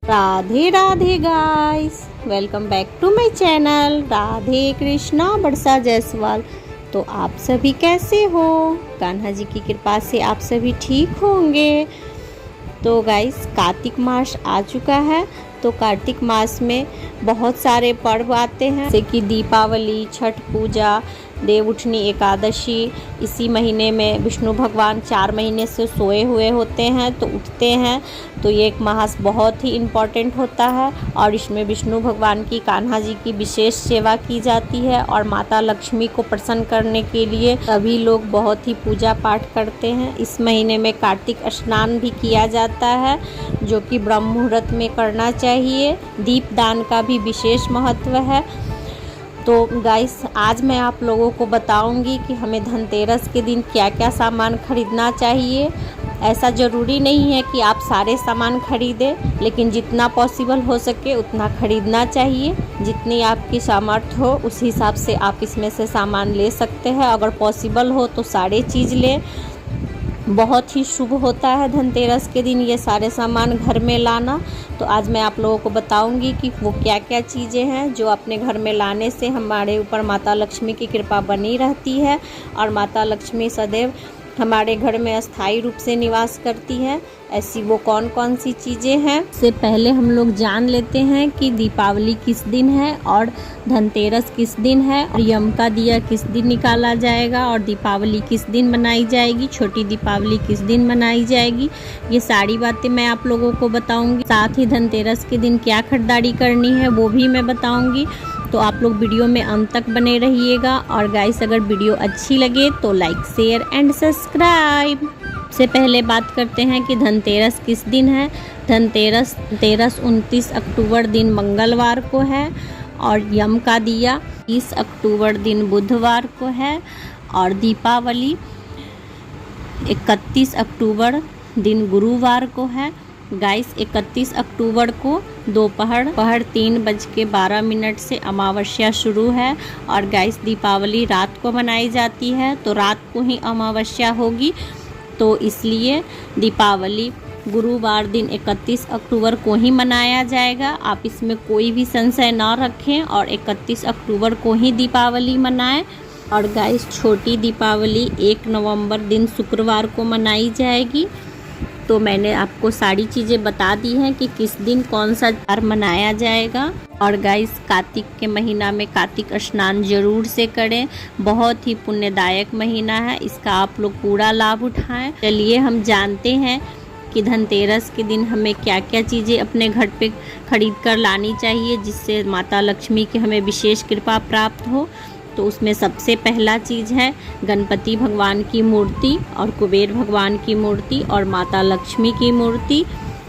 Radhe Radhe guys, welcome back to my channel Radhe Krishna Barsa Jaiswal. तो आप सभी कैसे हो? कान्हा जी की कृपा से आप सभी ठीक होंगे। तो गाइस, कार्तिक मास आ चुका है। तो कार्तिक मास में बहुत सारे पर्व आते हैं, जैसे कि दीपावली, छठ पूजा, देवउठनी एकादशी। इसी महीने में विष्णु भगवान 4 महीने से सोए हुए होते हैं तो उठते हैं। तो ये एक मास बहुत ही इम्पॉर्टेंट होता है और इसमें विष्णु भगवान की, कान्हा जी की विशेष सेवा की जाती है और माता लक्ष्मी को प्रसन्न करने के लिए सभी लोग बहुत ही पूजा पाठ करते हैं। इस महीने में कार्तिक स्नान भी किया जाता है, जो कि ब्रह्म मुहूर्त में करना चाहिए। दीपदान का भी विशेष महत्व है। तो गाइस, आज मैं आप लोगों को बताऊंगी कि हमें धनतेरस के दिन क्या क्या सामान खरीदना चाहिए। ऐसा ज़रूरी नहीं है कि आप सारे सामान खरीदें, लेकिन जितना पॉसिबल हो सके उतना खरीदना चाहिए। जितनी आपकी सामर्थ्य हो उस हिसाब से आप इसमें से सामान ले सकते हैं। अगर पॉसिबल हो तो सारे चीज़ लें। बहुत ही शुभ होता है धनतेरस के दिन ये सारे सामान घर में लाना। तो आज मैं आप लोगों को बताऊंगी कि वो क्या क्या चीज़ें हैं जो अपने घर में लाने से हमारे ऊपर माता लक्ष्मी की कृपा बनी रहती है और माता लक्ष्मी सदैव हमारे घर में अस्थायी रूप से निवास करती है। ऐसी वो कौन कौन सी चीज़ें हैं, इससे पहले हम लोग जान लेते हैं कि दीपावली किस दिन है और धनतेरस किस दिन है और यम का दिया किस दिन निकाला जाएगा और दीपावली किस दिन मनाई जाएगी, छोटी दीपावली किस दिन मनाई जाएगी। ये सारी बातें मैं आप लोगों को बताऊंगी। साथ ही धनतेरस के दिन क्या खरीदारी करनी है वो भी मैं बताऊंगी। तो आप लोग वीडियो में अंत तक बने रहिएगा। और गाइस, अगर वीडियो अच्छी लगे तो लाइक, शेयर एंड सब्सक्राइब। से पहले बात करते हैं कि धनतेरस किस दिन है। धनतेरस 29 अक्टूबर दिन मंगलवार को है और यम का दिया 30 अक्टूबर दिन बुधवार को है और दीपावली 31 अक्टूबर दिन गुरुवार को है। गाइस, 31 अक्टूबर को दोपहर 3:12 से अमावस्या शुरू है और गाइस दीपावली रात को मनाई जाती है, तो रात को ही अमावस्या होगी। तो इसलिए दीपावली गुरुवार दिन 31 अक्टूबर को ही मनाया जाएगा। आप इसमें कोई भी संशय ना रखें और 31 अक्टूबर को ही दीपावली मनाएं। और गाइस, छोटी दीपावली 1 नवंबर दिन शुक्रवार को मनाई जाएगी। तो मैंने आपको सारी चीज़ें बता दी हैं कि किस दिन कौन सा त्योहार मनाया जाएगा। और गाइस, कार्तिक के महीना में कार्तिक स्नान जरूर से करें। बहुत ही पुण्यदायक महीना है, इसका आप लोग पूरा लाभ उठाएं। चलिए हम जानते हैं कि धनतेरस के दिन हमें क्या क्या चीज़ें अपने घर पे खरीद कर लानी चाहिए, जिससे माता लक्ष्मी की हमें विशेष कृपा प्राप्त हो। तो उसमें सबसे पहला चीज़ है गणपति भगवान की मूर्ति और कुबेर भगवान की मूर्ति और माता लक्ष्मी की मूर्ति।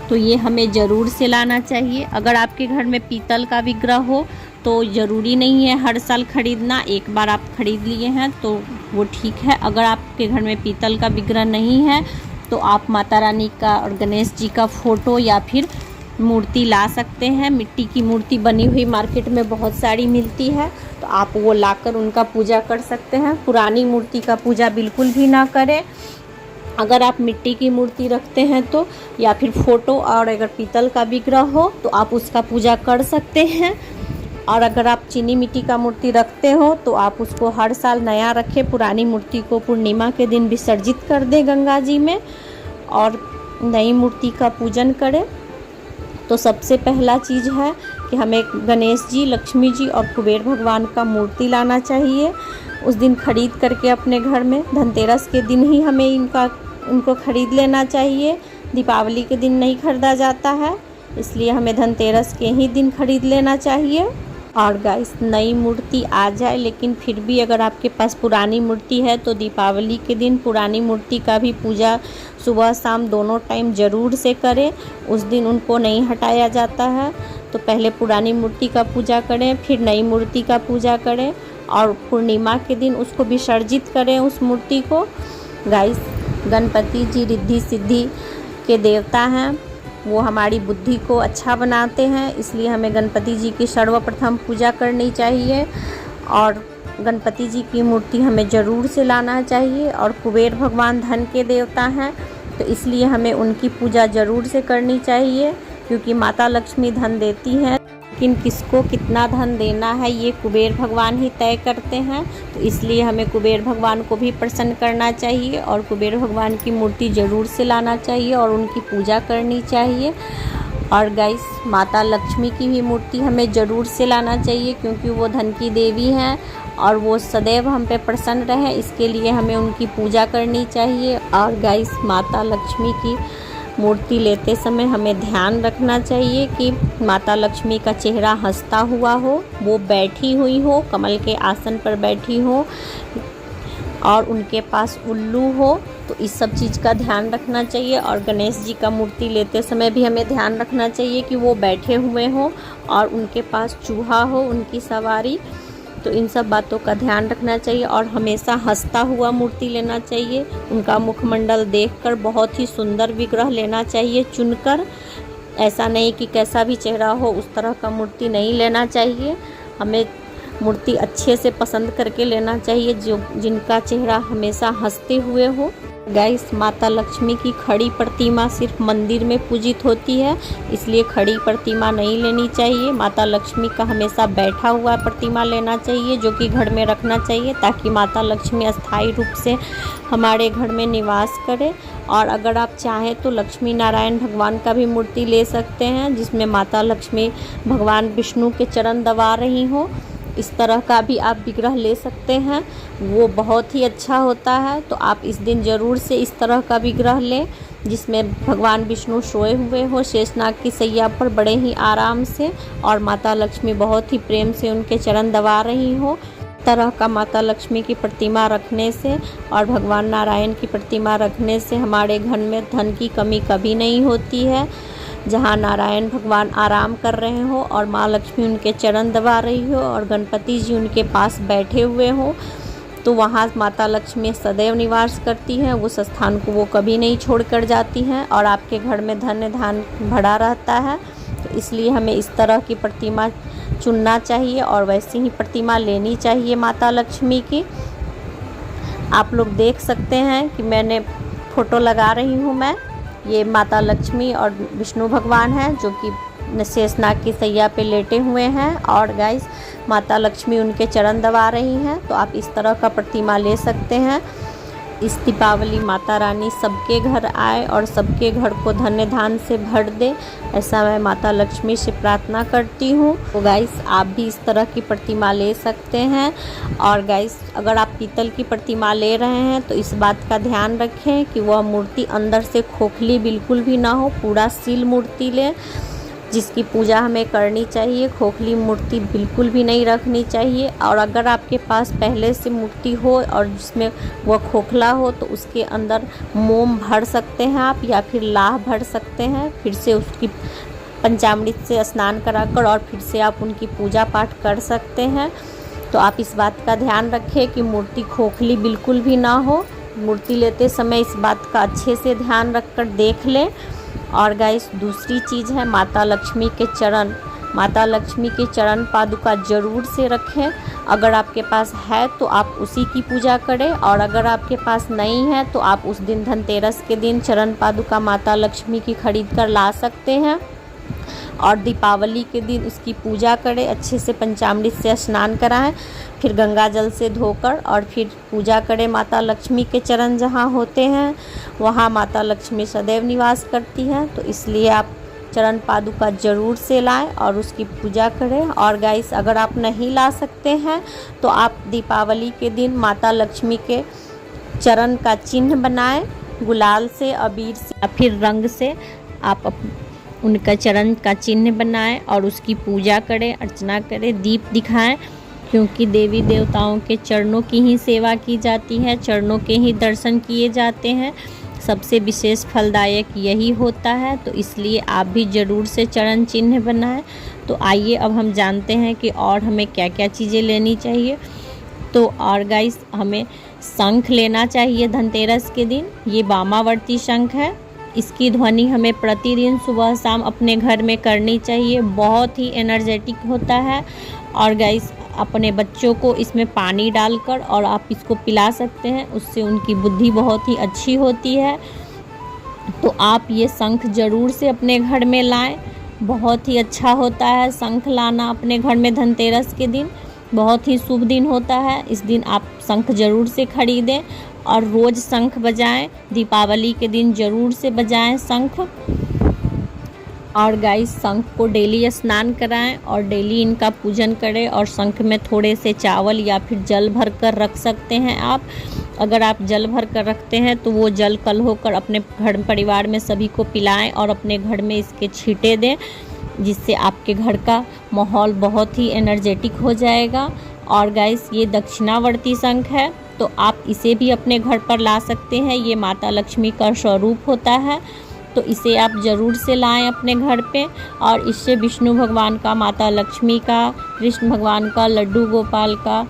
तो ये हमें ज़रूर से लाना चाहिए। अगर आपके घर में पीतल का विग्रह हो तो ज़रूरी नहीं है हर साल खरीदना। एक बार आप खरीद लिए हैं तो वो ठीक है। अगर आपके घर में पीतल का विग्रह नहीं है तो आप माता रानी का और गणेश जी का फ़ोटो या फिर मूर्ति ला सकते हैं। मिट्टी की मूर्ति बनी हुई मार्केट में बहुत सारी मिलती है, तो आप वो लाकर उनका पूजा कर सकते हैं। पुरानी मूर्ति का पूजा बिल्कुल भी ना करें। अगर आप मिट्टी की मूर्ति रखते हैं तो, या फिर फ़ोटो, और अगर पीतल का विग्रह हो तो आप उसका पूजा कर सकते हैं। और अगर आप चीनी मिट्टी का मूर्ति रखते हो तो आप उसको हर साल नया रखें। पुरानी मूर्ति को पूर्णिमा के दिन विसर्जित कर दें गंगा जी में और नई मूर्ति का पूजन करें। तो सबसे पहला चीज़ है कि हमें गणेश जी, लक्ष्मी जी और कुबेर भगवान का मूर्ति लाना चाहिए। उस दिन खरीद करके अपने घर में, धनतेरस के दिन ही हमें इनको खरीद लेना चाहिए। दीपावली के दिन नहीं खरीदा जाता है, इसलिए हमें धनतेरस के ही दिन खरीद लेना चाहिए। और गाइस, नई मूर्ति आ जाए लेकिन फिर भी अगर आपके पास पुरानी मूर्ति है तो दीपावली के दिन पुरानी मूर्ति का भी पूजा सुबह शाम दोनों टाइम ज़रूर से करें। उस दिन उनको नहीं हटाया जाता है। तो पहले पुरानी मूर्ति का पूजा करें, फिर नई मूर्ति का पूजा करें और पूर्णिमा के दिन उसको विसर्जित करें उस मूर्ति को। गाइस, गणपति जी रिद्धि सिद्धि के देवता हैं। वो हमारी बुद्धि को अच्छा बनाते हैं, इसलिए हमें गणपति जी की सर्वप्रथम पूजा करनी चाहिए और गणपति जी की मूर्ति हमें ज़रूर से लाना चाहिए। और कुबेर भगवान धन के देवता हैं, तो इसलिए हमें उनकी पूजा ज़रूर से करनी चाहिए। क्योंकि माता लक्ष्मी धन देती हैं, लेकिन किसको कितना धन देना है ये कुबेर भगवान ही तय करते हैं। तो इसलिए हमें कुबेर भगवान को भी प्रसन्न करना चाहिए और कुबेर भगवान की मूर्ति ज़रूर से लाना चाहिए और उनकी पूजा करनी चाहिए। और गाइस, माता लक्ष्मी की भी मूर्ति हमें ज़रूर से लाना चाहिए, क्योंकि वो धन की देवी हैं और वो सदैव हम पे प्रसन्न रहे, इसके लिए हमें उनकी पूजा करनी चाहिए। और गाइस, माता लक्ष्मी की मूर्ति लेते समय हमें ध्यान रखना चाहिए कि माता लक्ष्मी का चेहरा हंसता हुआ हो, वो बैठी हुई हो, कमल के आसन पर बैठी हो और उनके पास उल्लू हो, तो इस सब चीज़ का ध्यान रखना चाहिए। और गणेश जी का मूर्ति लेते समय भी हमें ध्यान रखना चाहिए कि वो बैठे हुए हों और उनके पास चूहा हो, उनकी सवारी। तो इन सब बातों का ध्यान रखना चाहिए और हमेशा हंसता हुआ मूर्ति लेना चाहिए। उनका मुखमंडल देखकर बहुत ही सुंदर विग्रह लेना चाहिए चुनकर। ऐसा नहीं कि कैसा भी चेहरा हो उस तरह का मूर्ति नहीं लेना चाहिए। हमें मूर्ति अच्छे से पसंद करके लेना चाहिए जो जिनका चेहरा हमेशा हंसते हुए हो। गाइस, माता लक्ष्मी की खड़ी प्रतिमा सिर्फ मंदिर में पूजित होती है, इसलिए खड़ी प्रतिमा नहीं लेनी चाहिए। माता लक्ष्मी का हमेशा बैठा हुआ प्रतिमा लेना चाहिए, जो कि घर में रखना चाहिए, ताकि माता लक्ष्मी अस्थायी रूप से हमारे घर में निवास करे। और अगर आप चाहें तो लक्ष्मी नारायण भगवान का भी मूर्ति ले सकते हैं, जिसमें माता लक्ष्मी भगवान विष्णु के चरण दबा रही हो। इस तरह का भी आप विग्रह ले सकते हैं, वो बहुत ही अच्छा होता है। तो आप इस दिन ज़रूर से इस तरह का विग्रह लें, जिसमें भगवान विष्णु सोए हुए हो शेषनाग की सैया पर बड़े ही आराम से, और माता लक्ष्मी बहुत ही प्रेम से उनके चरण दबा रही हो। तरह का माता लक्ष्मी की प्रतिमा रखने से और भगवान नारायण की प्रतिमा रखने से हमारे घर में धन की कमी कभी नहीं होती है। जहाँ नारायण भगवान आराम कर रहे हो और माँ लक्ष्मी उनके चरण दबा रही हो और गणपति जी उनके पास बैठे हुए हो, तो वहाँ माता लक्ष्मी सदैव निवास करती हैं। उस स्थान को वो कभी नहीं छोड़ कर जाती हैं और आपके घर में धन्य धान भरा रहता है। तो इसलिए हमें इस तरह की प्रतिमा चुनना चाहिए और वैसी ही प्रतिमा लेनी चाहिए माता लक्ष्मी की। आप लोग देख सकते हैं कि मैंने फ़ोटो लगा रही हूँ मैं। ये माता लक्ष्मी और विष्णु भगवान हैं जो कि शेषनाग की सैया पे लेटे हुए हैं, और गाइस, माता लक्ष्मी उनके चरण दबा रही हैं। तो आप इस तरह का प्रतिमा ले सकते हैं। इस दीपावली माता रानी सबके घर आए और सबके घर को धन्य धान से भर दे, ऐसा मैं माता लक्ष्मी से प्रार्थना करती हूँ। तो गाइस, आप भी इस तरह की प्रतिमा ले सकते हैं। और गाइस, अगर आप पीतल की प्रतिमा ले रहे हैं तो इस बात का ध्यान रखें कि वह मूर्ति अंदर से खोखली बिल्कुल भी ना हो, पूरा सील मूर्ति लें, जिसकी पूजा हमें करनी चाहिए। खोखली मूर्ति बिल्कुल भी नहीं रखनी चाहिए। और अगर आपके पास पहले से मूर्ति हो और जिसमें वह खोखला हो तो उसके अंदर मोम भर सकते हैं आप, या फिर लाह भर सकते हैं। फिर से उसकी पंचामृत से स्नान कराकर और फिर से आप उनकी पूजा पाठ कर सकते हैं। तो आप इस बात का ध्यान रखें कि मूर्ति खोखली बिल्कुल भी ना हो। मूर्ति लेते समय इस बात का अच्छे से ध्यान रखकर देख लें। और गाइस, दूसरी चीज़ है माता लक्ष्मी के चरण। माता लक्ष्मी के चरण पादुका ज़रूर से रखें। अगर आपके पास है तो आप उसी की पूजा करें, और अगर आपके पास नहीं है तो आप उस दिन धनतेरस के दिन चरण पादुका माता लक्ष्मी की खरीद कर ला सकते हैं और दीपावली के दिन उसकी पूजा करें। अच्छे से पंचामृत से स्नान कराएं, फिर गंगा जल से धोकर और फिर पूजा करें। माता लक्ष्मी के चरण जहाँ होते हैं वहाँ माता लक्ष्मी सदैव निवास करती हैं। तो इसलिए आप चरण पादुका ज़रूर से लाएं और उसकी पूजा करें। और गाइस, अगर आप नहीं ला सकते हैं तो आप दीपावली के दिन माता लक्ष्मी के चरण का चिन्ह बनाएं, गुलाल से, अबीर से या फिर रंग से आप उनका चरण का चिन्ह बनाएं और उसकी पूजा करें, अर्चना करें, दीप दिखाएं, क्योंकि देवी देवताओं के चरणों की ही सेवा की जाती है, चरणों के ही दर्शन किए जाते हैं। सबसे विशेष फलदायक यही होता है। तो इसलिए आप भी ज़रूर से चरण चिन्ह बनाएं। तो आइए अब हम जानते हैं कि और हमें क्या क्या चीज़ें लेनी चाहिए। तो और गाइस, हमें शंख लेना चाहिए धनतेरस के दिन। ये वामावर्ती शंख है। इसकी ध्वनि हमें प्रतिदिन सुबह शाम अपने घर में करनी चाहिए, बहुत ही एनर्जेटिक होता है। और गाइस, अपने बच्चों को इसमें पानी डालकर और आप इसको पिला सकते हैं, उससे उनकी बुद्धि बहुत ही अच्छी होती है। तो आप ये शंख ज़रूर से अपने घर में लाएं। बहुत ही अच्छा होता है शंख लाना अपने घर में धनतेरस के दिन, बहुत ही शुभ दिन होता है। इस दिन आप शंख ज़रूर से खरीदें और रोज़ शंख बजाएं। दीपावली के दिन ज़रूर से बजाएं शंख। और गाइस शंख को डेली स्नान कराएं और डेली इनका पूजन करें। और शंख में थोड़े से चावल या फिर जल भर कर रख सकते हैं आप। अगर आप जल भर कर रखते हैं तो वो जल कल होकर अपने घर परिवार में सभी को पिलाएं और अपने घर में इसके छींटे दें, जिससे आपके घर का माहौल बहुत ही एनर्जेटिक हो जाएगा। और गाइस ये दक्षिणावर्ती शंख है, तो आप इसे भी अपने घर पर ला सकते हैं। ये माता लक्ष्मी का स्वरूप होता है, तो इसे आप ज़रूर से लाएं अपने घर पे। और इससे विष्णु भगवान का, माता लक्ष्मी का, कृष्ण भगवान का, लड्डू गोपाल का,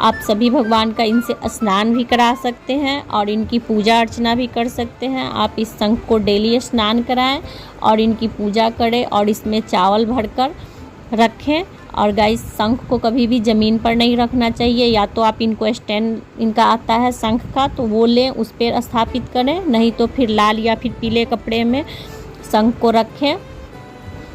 आप सभी भगवान का इनसे स्नान भी करा सकते हैं और इनकी पूजा अर्चना भी कर सकते हैं। आप इस शंख को डेली स्नान कराएं और इनकी पूजा करें और इसमें चावल भरकर रखें। और गाइस शंख को कभी भी ज़मीन पर नहीं रखना चाहिए, या तो आप इनको स्टैंड इनका आता है शंख का तो वो लें, उस पर स्थापित करें, नहीं तो फिर लाल या फिर पीले कपड़े में शंख को रखें।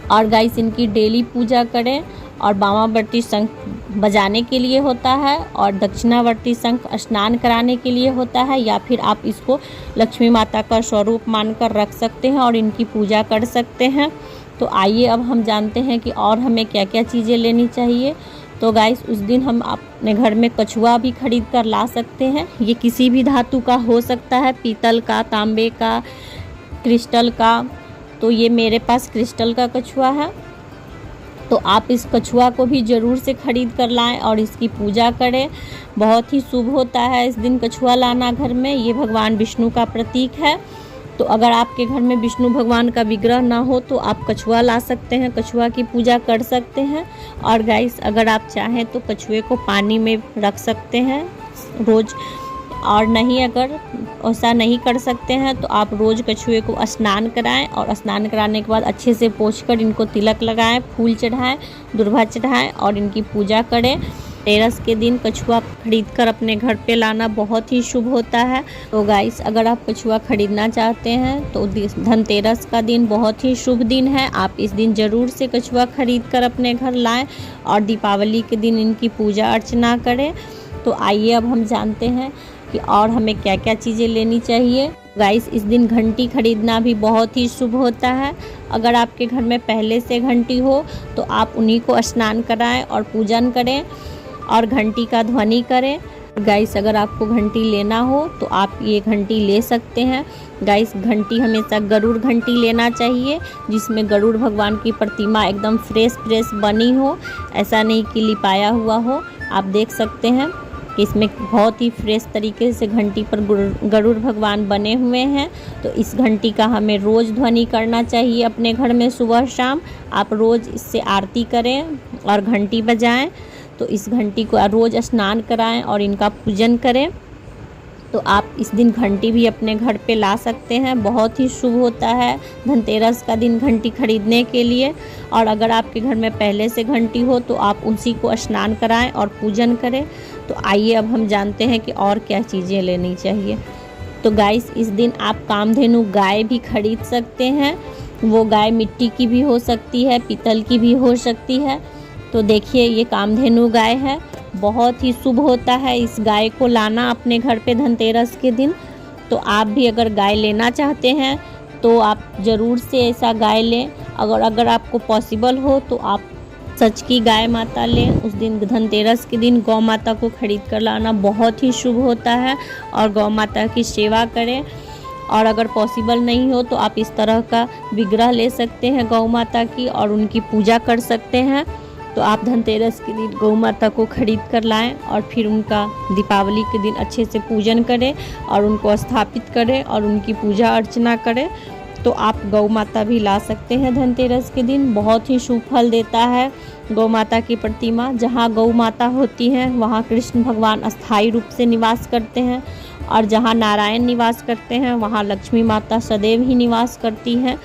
और गाइस इनकी डेली पूजा करें। और वामावर्ती शंख बजाने के लिए होता है और दक्षिणावर्ती शंख स्नान कराने के लिए होता है, या फिर आप इसको लक्ष्मी माता का स्वरूप मानकर रख सकते हैं और इनकी पूजा कर सकते हैं। तो आइए अब हम जानते हैं कि और हमें क्या क्या चीज़ें लेनी चाहिए। तो गाइस उस दिन हम अपने घर में कछुआ भी खरीद कर ला सकते हैं। ये किसी भी धातु का हो सकता है, पीतल का, तांबे का, क्रिस्टल का। तो ये मेरे पास क्रिस्टल का कछुआ है, तो आप इस कछुआ को भी ज़रूर से ख़रीद कर लाएं और इसकी पूजा करें। बहुत ही शुभ होता है इस दिन कछुआ लाना घर में। ये भगवान विष्णु का प्रतीक है, तो अगर आपके घर में विष्णु भगवान का विग्रह ना हो तो आप कछुआ ला सकते हैं, कछुआ की पूजा कर सकते हैं। और गाइस अगर आप चाहें तो कछुए को पानी में रख सकते हैं रोज़, और नहीं अगर ऐसा नहीं कर सकते हैं तो आप रोज़ कछुए को स्नान कराएं और स्नान कराने के बाद अच्छे से पोंछकर इनको तिलक लगाएं, फूल चढ़ाएं, दुर्वा चढ़ाएं और इनकी पूजा करें। धनतेरस के दिन कछुआ खरीदकर अपने घर पे लाना बहुत ही शुभ होता है। तो गाइस अगर आप कछुआ खरीदना चाहते हैं तो धनतेरस का दिन बहुत ही शुभ दिन है। आप इस दिन ज़रूर से कछुआ खरीद कर अपने घर लाएं और दीपावली के दिन इनकी पूजा अर्चना करें। तो आइए अब हम जानते हैं कि और हमें क्या क्या चीज़ें लेनी चाहिए। गाइस इस दिन घंटी खरीदना भी बहुत ही शुभ होता है। अगर आपके घर में पहले से घंटी हो तो आप उन्हीं को स्नान कराएं और पूजन करें और घंटी का ध्वनि करें। गाइस अगर आपको घंटी लेना हो तो आप ये घंटी ले सकते हैं। गाइस घंटी हमेशा गरुड़ घंटी लेना चाहिए, जिसमें गरुड़ भगवान की प्रतिमा एकदम फ्रेश बनी हो, ऐसा नहीं कि लिपाया हुआ हो। आप देख सकते हैं कि इसमें बहुत ही फ्रेश तरीके से घंटी पर गरुड़ भगवान बने हुए हैं। तो इस घंटी का हमें रोज़ ध्वनि करना चाहिए अपने घर में सुबह शाम। आप रोज़ इससे आरती करें और घंटी बजाएं। तो इस घंटी को रोज़ स्नान कराएं और इनका पूजन करें। तो आप इस दिन घंटी भी अपने घर पे ला सकते हैं, बहुत ही शुभ होता है धनतेरस का दिन घंटी खरीदने के लिए। और अगर आपके घर में पहले से घंटी हो तो आप उसी को स्नान कराएं और पूजन करें। तो आइए अब हम जानते हैं कि और क्या चीज़ें लेनी चाहिए। तो गाइस इस दिन आप कामधेनु गाय भी खरीद सकते हैं। वो गाय मिट्टी की भी हो सकती है, पीतल की भी हो सकती है। तो देखिए ये कामधेनु गाय है, बहुत ही शुभ होता है इस गाय को लाना अपने घर पे धनतेरस के दिन। तो आप भी अगर गाय लेना चाहते हैं तो आप ज़रूर से ऐसा गाय लें। अगर आपको पॉसिबल हो तो आप सच की गाय माता लें। उस दिन धनतेरस के दिन गौ माता को खरीद कर लाना बहुत ही शुभ होता है और गौ माता की सेवा करें। और अगर पॉसिबल नहीं हो तो आप इस तरह का विग्रह ले सकते हैं गौ माता की और उनकी पूजा कर सकते हैं। तो आप धनतेरस के दिन गौ माता को खरीद कर लाएं और फिर उनका दीपावली के दिन अच्छे से पूजन करें और उनको स्थापित करें और उनकी पूजा अर्चना करें। तो आप गौ माता भी ला सकते हैं धनतेरस के दिन, बहुत ही शुभ फल देता है गौ माता की प्रतिमा। जहाँ गौ माता होती हैं वहाँ कृष्ण भगवान अस्थायी रूप से निवास करते हैं, और जहाँ नारायण निवास करते हैं वहाँ लक्ष्मी माता सदैव ही निवास करती हैं।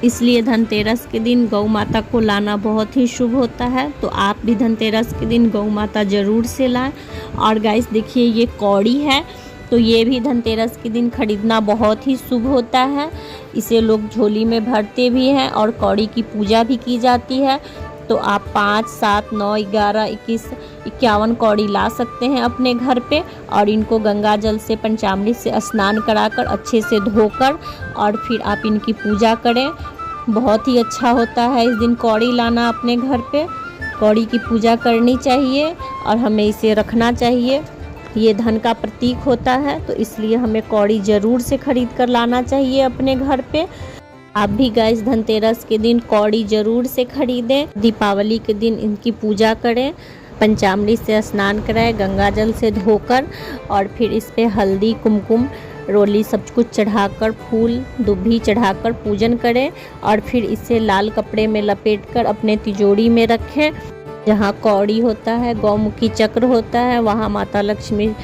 इसलिए धनतेरस के दिन गौ माता को लाना बहुत ही शुभ होता है। तो आप भी धनतेरस के दिन गौ माता ज़रूर से लाएं। और गाइस देखिए ये कौड़ी है, तो ये भी धनतेरस के दिन खरीदना बहुत ही शुभ होता है। इसे लोग झोली में भरते भी हैं और कौड़ी की पूजा भी की जाती है। तो आप 5, 7, 9, 11, 21, 51 कौड़ी ला सकते हैं अपने घर पे और इनको गंगा जल से पंचामृत से स्नान कराकर अच्छे से धोकर और फिर आप इनकी पूजा करें। बहुत ही अच्छा होता है इस दिन कौड़ी लाना अपने घर पे। कौड़ी की पूजा करनी चाहिए और हमें इसे रखना चाहिए। ये धन का प्रतीक होता है, तो इसलिए हमें कौड़ी ज़रूर से खरीद कर लाना चाहिए अपने घर पे। आप भी गाइस धनतेरस के दिन कौड़ी ज़रूर से खरीदें। दीपावली के दिन इनकी पूजा करें, पंचामृत से स्नान कराएं गंगा जल से धोकर और फिर इस पे हल्दी, कुमकुम, रोली सब कुछ चढ़ाकर, फूल दुभी चढ़ाकर पूजन करें और फिर इसे लाल कपड़े में लपेटकर अपने तिजोरी में रखें। जहाँ कौड़ी होता है, गौमुखी चक्र होता है, वहाँ माता लक्ष्मी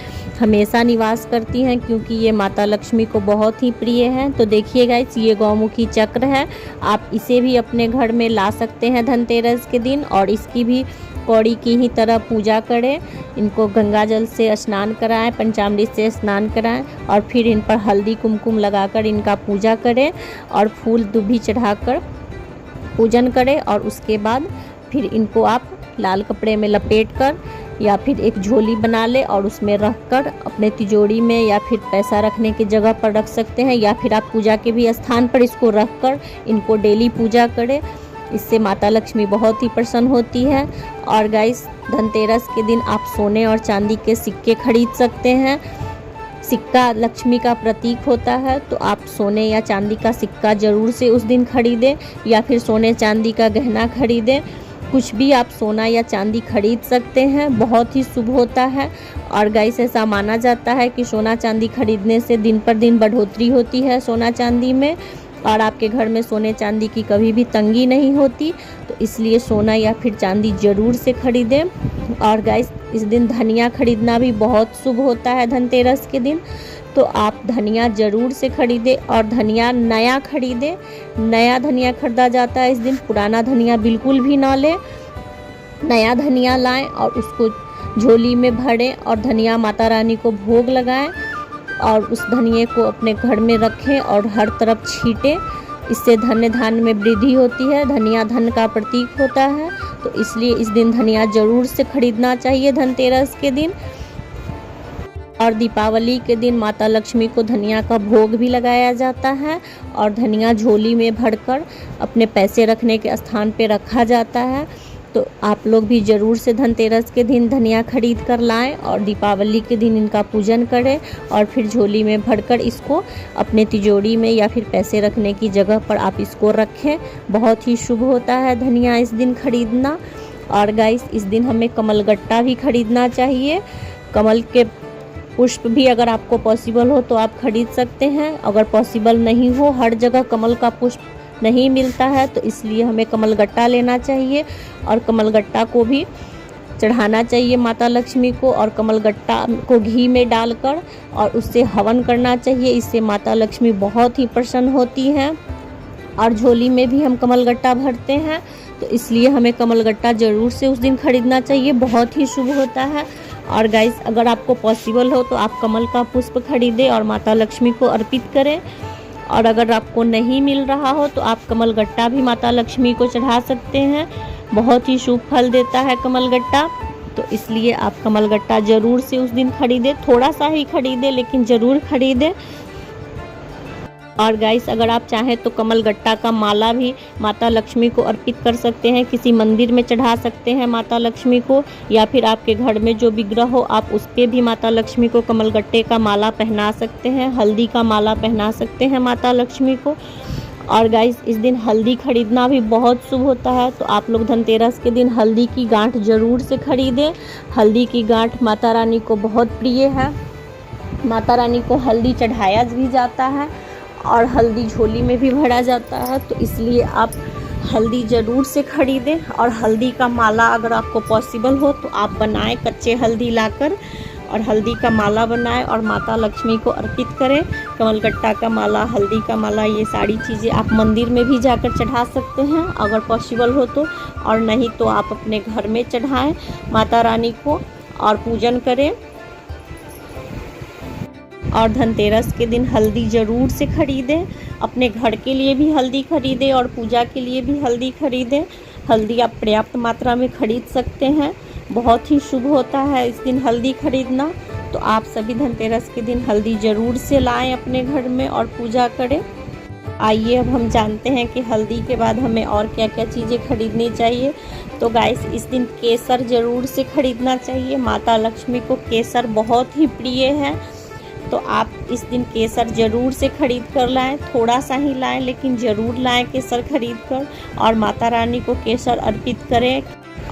हमेशा निवास करती हैं, क्योंकि ये माता लक्ष्मी को बहुत ही प्रिय है। तो देखिए गाइस, ये गौमुखी चक्र है। आप इसे भी अपने घर में ला सकते हैं धनतेरस के दिन और इसकी भी कौड़ी की ही तरह पूजा करें। इनको गंगा जल से स्नान कराएं, पंचामृत से स्नान कराएं और फिर इन पर हल्दी कुमकुम लगाकर इनका पूजा करें और फूल दुभी चढ़ाकर पूजन करें और उसके बाद फिर इनको आप लाल कपड़े में लपेटकर या फिर एक झोली बना ले और उसमें रखकर अपने तिजोरी में या फिर पैसा रखने की जगह पर रख सकते हैं, या फिर आप पूजा के भी स्थान पर इसको रखकर इनको डेली पूजा करें। इससे माता लक्ष्मी बहुत ही प्रसन्न होती है। और गाइस, धनतेरस के दिन आप सोने और चांदी के सिक्के खरीद सकते हैं। सिक्का लक्ष्मी का प्रतीक होता है, तो आप सोने या चांदी का सिक्का ज़रूर से उस दिन खरीदें या फिर सोने चांदी का गहना खरीदें। कुछ भी आप सोना या चांदी खरीद सकते हैं, बहुत ही शुभ होता है। और गाइस, ऐसा माना जाता है कि सोना चांदी खरीदने से दिन पर दिन बढ़ोतरी होती है सोना चांदी में और आपके घर में सोने चांदी की कभी भी तंगी नहीं होती। तो इसलिए सोना या फिर चांदी ज़रूर से खरीदें। और गाइस, इस दिन धनिया खरीदना भी बहुत शुभ होता है धनतेरस के दिन, तो आप धनिया ज़रूर से खरीदें और धनिया नया खरीदें। नया धनिया खरीदा जाता है इस दिन, पुराना धनिया बिल्कुल भी ना लें। नया धनिया लाएं और उसको झोली में भरें और धनिया माता रानी को भोग लगाएं और उस धनिये को अपने घर में रखें और हर तरफ छीटें। इससे धन्य धान्य में वृद्धि होती है। धनिया धन का प्रतीक होता है, तो इसलिए इस दिन धनिया ज़रूर से खरीदना चाहिए धनतेरस के दिन। और दीपावली के दिन माता लक्ष्मी को धनिया का भोग भी लगाया जाता है और धनिया झोली में भरकर अपने पैसे रखने के स्थान पे रखा जाता है। तो आप लोग भी ज़रूर से धनतेरस के दिन धनिया खरीद कर लाएं और दीपावली के दिन इनका पूजन करें और फिर झोली में भरकर इसको अपने तिजोरी में या फिर पैसे रखने की जगह पर आप इसको रखें। बहुत ही शुभ होता है धनिया इस दिन खरीदना। और गाइस, इस दिन हमें कमलगट्टा भी खरीदना चाहिए। कमल के पुष्प भी अगर आपको पॉसिबल हो तो आप खरीद सकते हैं। अगर पॉसिबल नहीं हो, हर जगह कमल का पुष्प नहीं मिलता है, तो इसलिए हमें कमलगट्टा लेना चाहिए और कमलगट्टा को भी चढ़ाना चाहिए माता लक्ष्मी को और कमलगट्टा को घी में डालकर और उससे हवन करना चाहिए। इससे माता लक्ष्मी बहुत ही प्रसन्न होती हैं। और झोली में भी हम कमलगट्टा भरते हैं, तो इसलिए हमें कमलगट्टा ज़रूर से उस दिन खरीदना चाहिए। बहुत ही शुभ होता है। और गाइस, अगर आपको पॉसिबल हो तो आप कमल का पुष्प खरीदें और माता लक्ष्मी को अर्पित करें। और अगर आपको नहीं मिल रहा हो तो आप कमलगट्टा भी माता लक्ष्मी को चढ़ा सकते हैं। बहुत ही शुभ फल देता है कमलगट्टा, तो इसलिए आप कमलगट्टा ज़रूर से उस दिन खरीदें। थोड़ा सा ही खरीदें, लेकिन ज़रूर खरीदें। और गाइस, अगर आप चाहें तो कमलगट्टा का माला भी माता लक्ष्मी को अर्पित कर सकते हैं। किसी मंदिर में चढ़ा सकते हैं माता लक्ष्मी को, या फिर आपके घर में जो विग्रह हो आप उस पर भी माता लक्ष्मी को कमलगट्टे का माला पहना सकते हैं। हल्दी का माला पहना सकते हैं माता लक्ष्मी को। और गाइस, इस दिन हल्दी खरीदना भी बहुत शुभ होता है, तो आप लोग धनतेरस के दिन हल्दी की गांठ ज़रूर से खरीदें। हल्दी की गांठ माता रानी को बहुत प्रिय है। माता रानी को हल्दी चढ़ाया भी जाता है और हल्दी झोली में भी भरा जाता है, तो इसलिए आप हल्दी ज़रूर से खरीदें। और हल्दी का माला अगर आपको पॉसिबल हो तो आप बनाएं, कच्चे हल्दी लाकर और हल्दी का माला बनाएं और माता लक्ष्मी को अर्पित करें। कमलगट्टा का माला, हल्दी का माला, ये सारी चीज़ें आप मंदिर में भी जाकर चढ़ा सकते हैं अगर पॉसिबल हो तो, और नहीं तो आप अपने घर में चढ़ाएं माता रानी को और पूजन करें। और धनतेरस के दिन हल्दी ज़रूर से ख़रीदें। अपने घर के लिए भी हल्दी ख़रीदें और पूजा के लिए भी हल्दी ख़रीदें। हल्दी आप पर्याप्त मात्रा में ख़रीद सकते हैं, बहुत ही शुभ होता है इस दिन हल्दी ख़रीदना। तो आप सभी धनतेरस के दिन हल्दी ज़रूर से लाएं अपने घर में और पूजा करें। आइए अब हम जानते हैं कि हल्दी के बाद हमें और क्या क्या चीज़ें खरीदनी चाहिए। तो गाइस, इस दिन केसर ज़रूर से ख़रीदना चाहिए। माता लक्ष्मी को केसर बहुत ही प्रिय है, तो आप इस दिन केसर ज़रूर से ख़रीद कर लाएँ। थोड़ा सा ही लाएँ, लेकिन ज़रूर लाएँ केसर ख़रीद कर, और माता रानी को केसर अर्पित करें।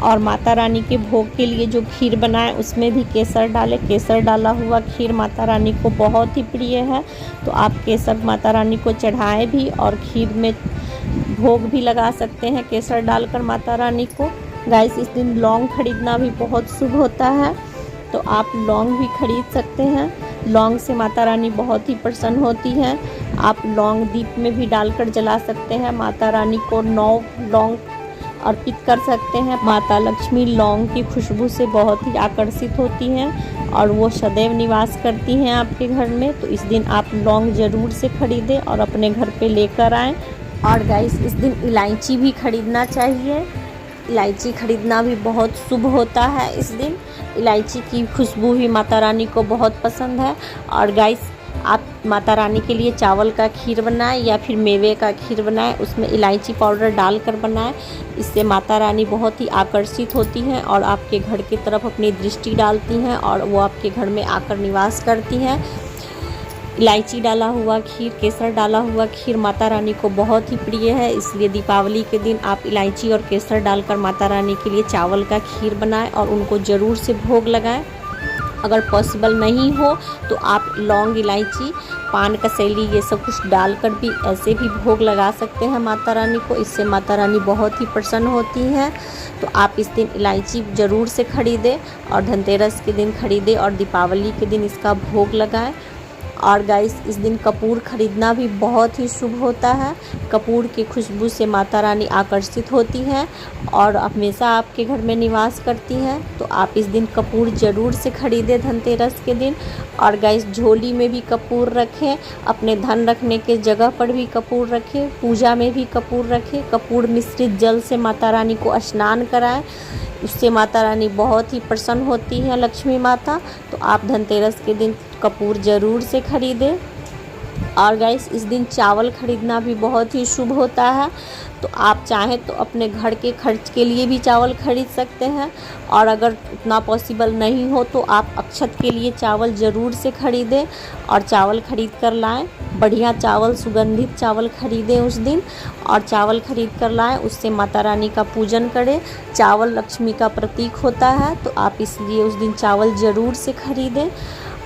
और माता रानी के भोग के लिए जो खीर बनाएं उसमें भी केसर डालें। केसर डाला हुआ खीर माता रानी को बहुत ही प्रिय है, तो आप केसर माता रानी को चढ़ाएं भी और खीर में भोग भी लगा सकते हैं केसर डालकर माता रानी को। गाइस, इस दिन लौंग खरीदना भी बहुत शुभ होता है, तो आप लौंग भी खरीद सकते हैं। लौंग से माता रानी बहुत ही प्रसन्न होती हैं। आप लौंग दीप में भी डालकर जला सकते हैं। माता रानी को 9 लौंग अर्पित कर सकते हैं। माता लक्ष्मी लौंग की खुशबू से बहुत ही आकर्षित होती हैं और वो सदैव निवास करती हैं आपके घर में। तो इस दिन आप लौंग ज़रूर से ख़रीदें और अपने घर पे लेकर आएँ। और गाइस, इस दिन इलायची भी ख़रीदना चाहिए। इलायची ख़रीदना भी बहुत शुभ होता है इस दिन। इलायची की खुशबू भी माता रानी को बहुत पसंद है। और गाइस, आप माता रानी के लिए चावल का खीर बनाएं या फिर मेवे का खीर बनाएं, उसमें इलायची पाउडर डालकर बनाएं। इससे माता रानी बहुत ही आकर्षित होती हैं और आपके घर की तरफ अपनी दृष्टि डालती हैं और वो आपके घर में आकर निवास करती हैं। इलायची डाला हुआ खीर, केसर डाला हुआ खीर माता रानी को बहुत ही प्रिय है, इसलिए दीपावली के दिन आप इलायची और केसर डालकर माता रानी के लिए चावल का खीर बनाएं और उनको ज़रूर से भोग लगाएं। अगर पॉसिबल नहीं हो तो आप लौंग, इलायची, पान कसैली ये सब कुछ डालकर भी ऐसे भी भोग लगा सकते हैं माता रानी को। इससे माता रानी बहुत ही प्रसन्न होती हैं। तो आप इस दिन इलायची ज़रूर से ख़रीदें और धनतेरस के दिन ख़रीदें और दीपावली के दिन इसका भोग लगाएं। और गाइस, इस दिन कपूर ख़रीदना भी बहुत ही शुभ होता है। कपूर की खुशबू से माता रानी आकर्षित होती हैं और हमेशा आपके घर में निवास करती हैं। तो आप इस दिन कपूर ज़रूर से ख़रीदें धनतेरस के दिन। और गाइस, झोली में भी कपूर रखें, अपने धन रखने के जगह पर भी कपूर रखें, पूजा में भी कपूर रखें। कपूर मिश्रित जल से माता रानी को स्नान कराएं, उससे माता रानी बहुत ही प्रसन्न होती हैं, लक्ष्मी माता। तो आप धनतेरस के दिन कपूर ज़रूर से ख़रीदें। और गाइस, इस दिन चावल ख़रीदना भी बहुत ही शुभ होता है, तो आप चाहें तो अपने घर के खर्च के लिए भी चावल ख़रीद सकते हैं। और अगर उतना पॉसिबल नहीं हो तो आप अक्षत के लिए चावल ज़रूर से ख़रीदें और चावल ख़रीद कर लाएँ। बढ़िया चावल, सुगंधित चावल ख़रीदें उस दिन और चावल ख़रीद कर लाएँ, उससे माता रानी का पूजन करें। चावल लक्ष्मी का प्रतीक होता है, तो आप इसलिए उस दिन चावल ज़रूर से ख़रीदें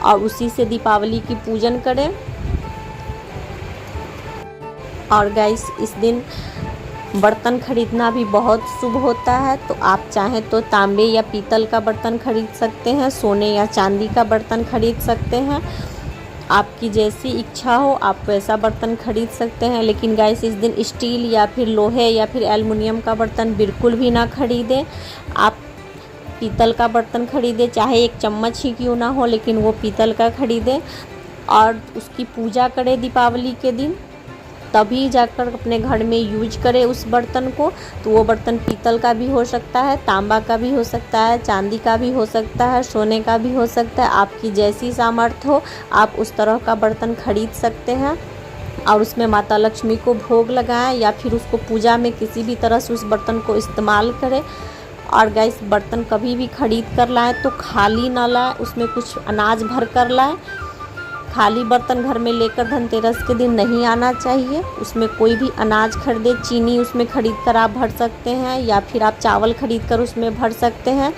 और उसी से दीपावली की पूजन करें। और गाइस, इस दिन बर्तन खरीदना भी बहुत शुभ होता है, तो आप चाहें तो तांबे या पीतल का बर्तन खरीद सकते हैं, सोने या चांदी का बर्तन खरीद सकते हैं। आपकी जैसी इच्छा हो आप वैसा बर्तन खरीद सकते हैं। लेकिन गाइस, इस दिन स्टील या फिर लोहे या फिर एल्युमिनियम का बर्तन बिल्कुल भी ना खरीदें। आप पीतल का बर्तन खरीदें, चाहे एक चम्मच ही क्यों ना हो, लेकिन वो पीतल का खरीदें और उसकी पूजा करें दीपावली के दिन। तभी जाकर अपने घर में यूज करें उस बर्तन को। तो वो बर्तन पीतल का भी हो सकता है, तांबा का भी हो सकता है, चांदी का भी हो सकता है, सोने का भी हो सकता है। आपकी जैसी सामर्थ्य हो आप उस तरह का बर्तन खरीद सकते हैं और उसमें माता लक्ष्मी को भोग लगाएं या फिर उसको पूजा में किसी भी तरह से उस बर्तन को इस्तेमाल करें। और गाइस, बर्तन कभी भी खरीद कर लाएँ तो खाली ना लाएँ, उसमें कुछ अनाज भर कर लाएँ। खाली बर्तन घर में लेकर धनतेरस के दिन नहीं आना चाहिए। उसमें कोई भी अनाज खरीदे, चीनी उसमें ख़रीद कर आप भर सकते हैं या फिर आप चावल ख़रीद कर उसमें भर सकते हैं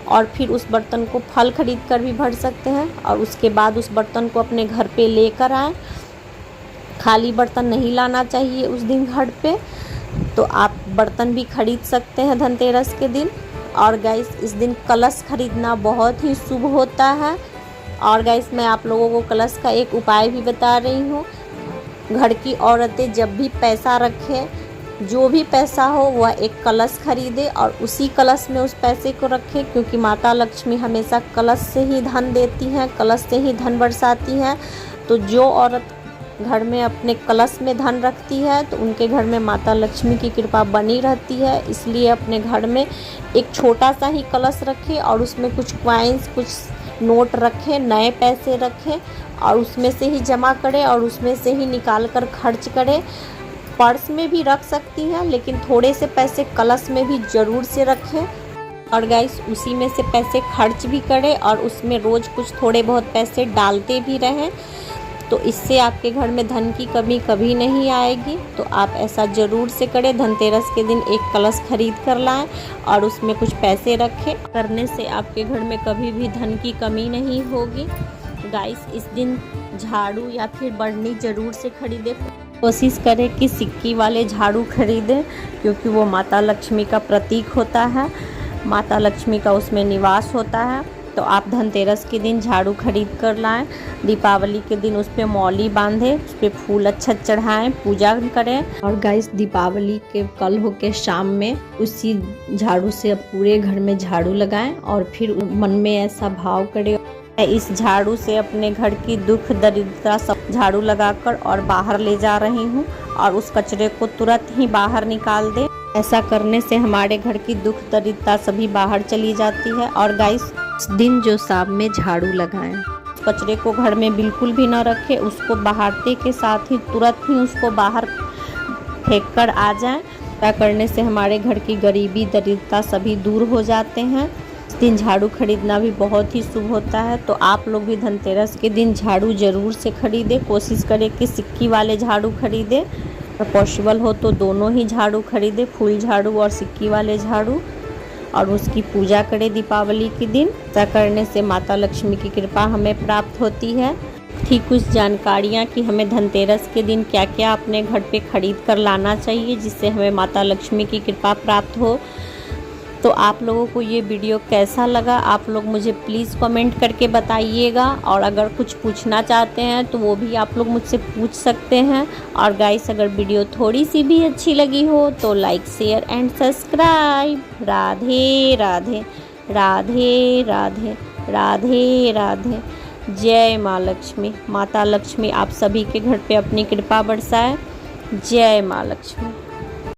और फिर उस बर्तन को फल ख़रीद कर भी भर सकते हैं और उसके बाद उस बर्तन को अपने घर पे लेकर आएँ। खाली बर्तन नहीं लाना चाहिए उस दिन घर पे। तो आप बर्तन भी खरीद सकते हैं धनतेरस के दिन। और गाइस, इस दिन कलश खरीदना बहुत ही शुभ होता है। और गाइस, मैं आप लोगों को कलश का एक उपाय भी बता रही हूँ। घर की औरतें जब भी पैसा रखें, जो भी पैसा हो वह एक कलश खरीदे और उसी कलश में उस पैसे को रखें, क्योंकि माता लक्ष्मी हमेशा कलश से ही धन देती हैं, कलश से ही धन बरसाती हैं। तो जो औरत घर में अपने कलश में धन रखती है तो उनके घर में माता लक्ष्मी की कृपा बनी रहती है। इसलिए अपने घर में एक छोटा सा ही कलश रखें और उसमें कुछ कॉइन्स, कुछ नोट रखें, नए पैसे रखें और उसमें से ही जमा करें और उसमें से ही निकाल कर खर्च करें। पर्स में भी रख सकती हैं, लेकिन थोड़े से पैसे कलश में भी ज़रूर से रखें और गाइस उसी में से पैसे खर्च भी करें और उसमें रोज़ कुछ थोड़े बहुत पैसे डालते भी रहें। तो इससे आपके घर में धन की कमी कभी नहीं आएगी। तो आप ऐसा ज़रूर से करें। धनतेरस के दिन एक कलश खरीद कर लाएं और उसमें कुछ पैसे रखें। करने से आपके घर में कभी भी धन की कमी नहीं होगी। गाइस इस दिन झाड़ू या फिर बढ़नी ज़रूर से खरीदें। कोशिश करें कि सिक्की वाले झाड़ू खरीदें, क्योंकि वो माता लक्ष्मी का प्रतीक होता है, माता लक्ष्मी का उसमें निवास होता है। तो आप धनतेरस के दिन झाड़ू खरीद कर लाएं। दीपावली के दिन उस पर मौली बांधें, उस पर फूल अच्छा चढ़ाएं, पूजा करें। और गाइस दीपावली के कल हो के शाम में उसी झाड़ू से पूरे घर में झाड़ू लगाएं और फिर मन में ऐसा भाव करें, मैं इस झाड़ू से अपने घर की दुख दरिद्रता सब झाड़ू लगाकर और बाहर ले जा रही हूँ और उस कचरे को तुरंत ही बाहर निकाल दें। ऐसा करने से हमारे घर की दुख दरिद्रता सभी बाहर चली जाती है। और गाइस इस दिन जो शाम में झाड़ू लगाएं, कचरे को घर में बिल्कुल भी ना रखें, उसको बहारते के साथ ही तुरंत ही उसको बाहर फेंक कर आ जाएं। ऐसा करने से हमारे घर की गरीबी दरिद्रता सभी दूर हो जाते हैं। इस दिन झाड़ू खरीदना भी बहुत ही शुभ होता है। तो आप लोग भी धनतेरस के दिन झाड़ू ज़रूर से खरीदें। कोशिश करें कि सिक्की वाले झाड़ू खरीदें, अगर पॉसिबल हो तो दोनों ही झाड़ू खरीदें, फूल झाड़ू और सिक्की वाले झाड़ू, और उसकी पूजा करें दीपावली के दिन। ऐसा करने से माता लक्ष्मी की कृपा हमें प्राप्त होती है। थी कुछ जानकारियाँ कि हमें धनतेरस के दिन क्या क्या अपने घर पे खरीद कर लाना चाहिए जिससे हमें माता लक्ष्मी की कृपा प्राप्त हो। तो आप लोगों को ये वीडियो कैसा लगा, आप लोग मुझे प्लीज़ कमेंट करके बताइएगा। और अगर कुछ पूछना चाहते हैं तो वो भी आप लोग मुझसे पूछ सकते हैं। और गाइस अगर वीडियो थोड़ी सी भी अच्छी लगी हो तो like, share and subscribe. Radhe Radhe, Radhe Radhe, Radhe Radhe. जय माँ लक्ष्मी। माता लक्ष्मी आप सभी के घर पे अपनी कृपा बरसाए। जय माँ लक्ष्मी।